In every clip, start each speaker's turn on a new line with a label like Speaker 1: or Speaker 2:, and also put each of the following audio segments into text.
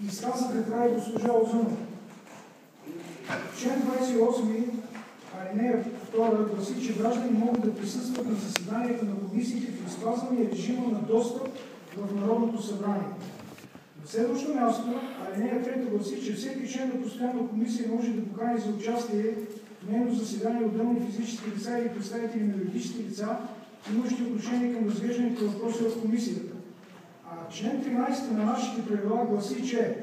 Speaker 1: изказа каква е госпожа Озунова. Член 28, алинея 2 гласи, че граждани могат да присъстват на заседанията на комисиите в изпазване режима на достъп в Народното събрание. На следващо място, алинея 3 гласи, че всеки член на постоянна комисия може да покани за участие в нейно заседание отделни физически лица или представители на юридически лица, имащи отношение към разглежданите въпроси в комисията. А член 13 на нашите правила гласи, че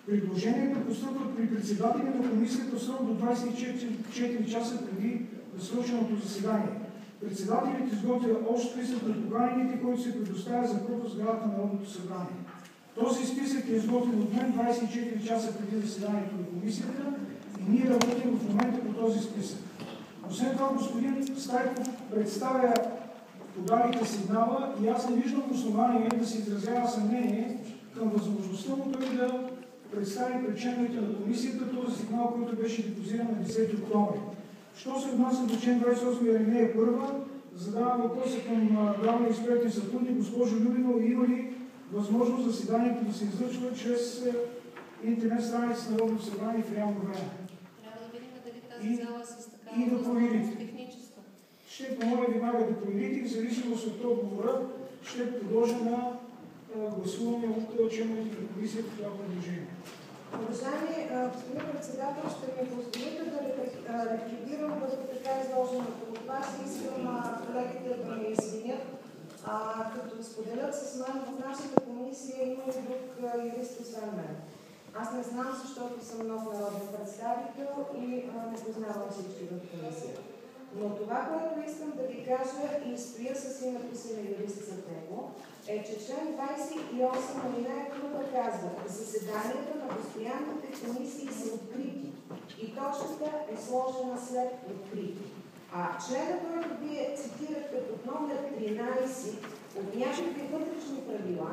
Speaker 1: предложенията постъпват при председателя на комисията в срок до 24 часа преди насроченото заседание. Председателят изготвя общ списък на поканените, който се предоставя за пропуск в сградата на Народното събрание. Този списък е изготвен от мен 24 часа преди заседанието на комисията и ние работим в момента по този списък. Освен това, господин Стайков представя подалите сигнала и аз не виждам основание да се изразява съмнение към възможността му той да представи пред членовете на комисията този сигнал, който беше депозиран на 10 октомври. Що се отнася до член 28 алинея 1, задавам въпроса към главния експертен сътрудник, госпожо Любинова, има ли възможност заседанието да се излъчва чрез интернет страница на Народното събрание в реално време?
Speaker 2: Трябва да видим дали тази зала с такава
Speaker 1: и да проверите.
Speaker 2: техническа.
Speaker 1: Ще помоля веднага да проверите и в зависимост от отговора ще подложа на гласуване от членовете на комисията това предложение.
Speaker 3: Уважаеми господин председател, ще ми позволите да репликирам върху така изложеното от вас и искам колегите да ме извинят, като споделят с мен в нашата комисия има и друг юрист освен мен. Аз не знам, защото съм нов народен представител и не познавам всички в комисията. Но това, което искам да ви кажа и стоя с името си на юрист за него, е, че член 28 алинея 1 казва, заседанията на постоянните комисии са открити и точката е сложена след открити. А члена, който вие цитирахте под номер 13 от някакви вътрешни правила,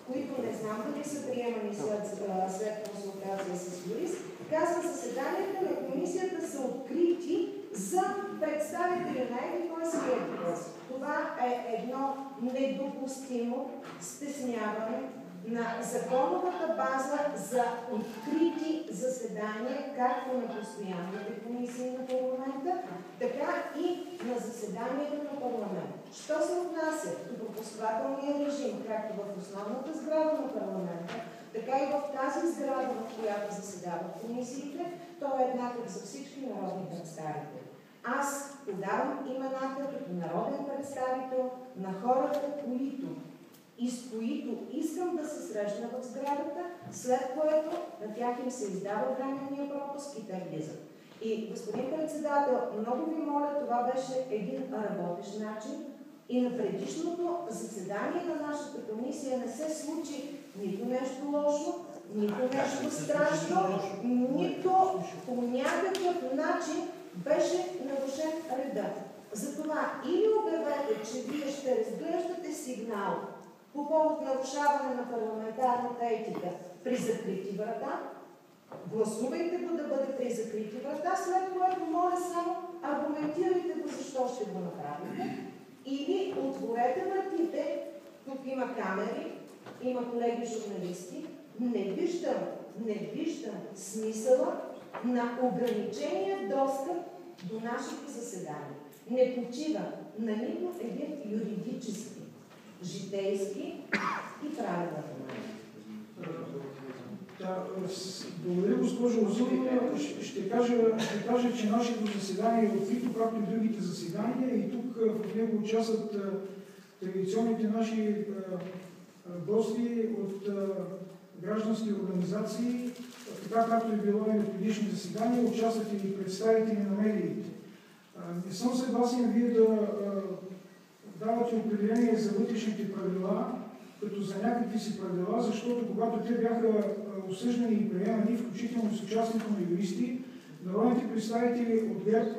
Speaker 3: които не знам дали са приемани след консултация с юрист, казва, заседанията на комисията са открити за представители на еди-кой си еди-кой. Това е едно недопустимо стесняване на законовата база за открити заседания, както на постоянните комисии на парламента, така и на заседанията на парламента. Що се отнася до пропускателния режим, както в основната сграда на парламента, така и в тази сграда, в която заседават комисиите, той е еднакъв за всички народни представители. Аз подавам имената като народен представител на хората, и с които искам да се срещна в сградата, след което на тях им се издава временния пропуск и те влизат. И, господин председател, много ви моля, това беше един работещ начин и на предишното заседание на нашата комисия не се случи нито нещо лошо, нито нещо страшно, нито по някакъв начин беше нарушен реда. Затова или обявете, че вие ще разглеждате сигнал по повод нарушаване на парламентарната етика при закрити врата, гласувайте го да бъде при закрити врата, след което моля само аргументирайте го защо ще го направите, или отворете вратите, тук има камери, има колеги журналисти, не виждам смисъла на ограничения достъп до нашите заседания. Не почива на нито един юридически, житейски и правилен момент.
Speaker 1: Благодаря, госпожо Озунова. Ще кажа, че нашето заседание е открито, както и другите заседания, и тук в него участват традиционните наши гости от граждански организации, така както е било и на предишни заседания, участват и представители на медиите. Не съм съгласен вие да давате определение за вътрешните правила, като за някакви си правила, защото когато те бяха осъждани и приемани, включително с участието на юристи, народните представители от ГЕРБ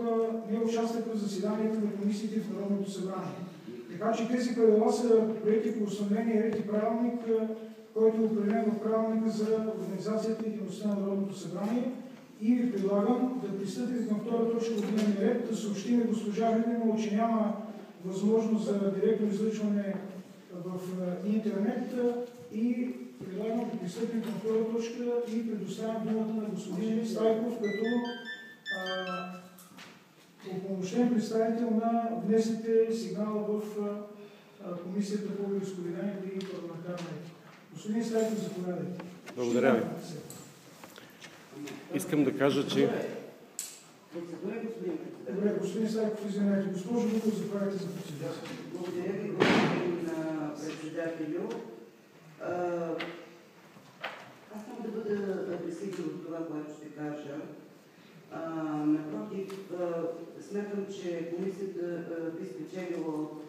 Speaker 1: не участваха в заседанията на комисиите в Народното събрание. Така че тези правила са приети по установения ред и правилник, който е определен в правилника за организацията и дейността на Народното събрание. И ви предлагам да пристъпим към втора точка от дневния ред, да съобщим госпожа Любинова, че няма възможност за директно излъчване в интернет и предлагам да пристъпим към втора точка и предоставям думата на господин Стайков, като упълномощен представител на внесите сигнала в Комисията по вероизповеданията и парламентарна етика. Господин Стайков, заповядайте.
Speaker 4: Благодаря ви. Искам да кажа, че...
Speaker 1: Добре, господин Стайков, извинете. Госпожо Луков, заповядайте за процедура.
Speaker 5: Благодаря ви, господин председателю. Аз няма да бъда пресигнал от това, което ще кажа. Напротив, смятам, че комисията би спечелила от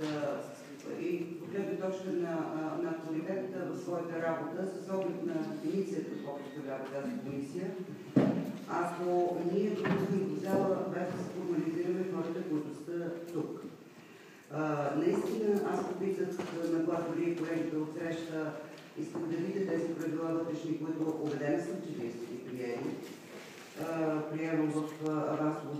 Speaker 5: и гледна точка на авторитета в своята работа с оглед на дефиницията, какво представлява тази комисия. Ако ние допуснем до зала, без да се формализираме хората, които са тук. Наистина, аз попитах на Глатори и колегите от среща, искам да видя тези правила вътрешни, които убедена съм, че вие сте ги приели. Приемам в авансово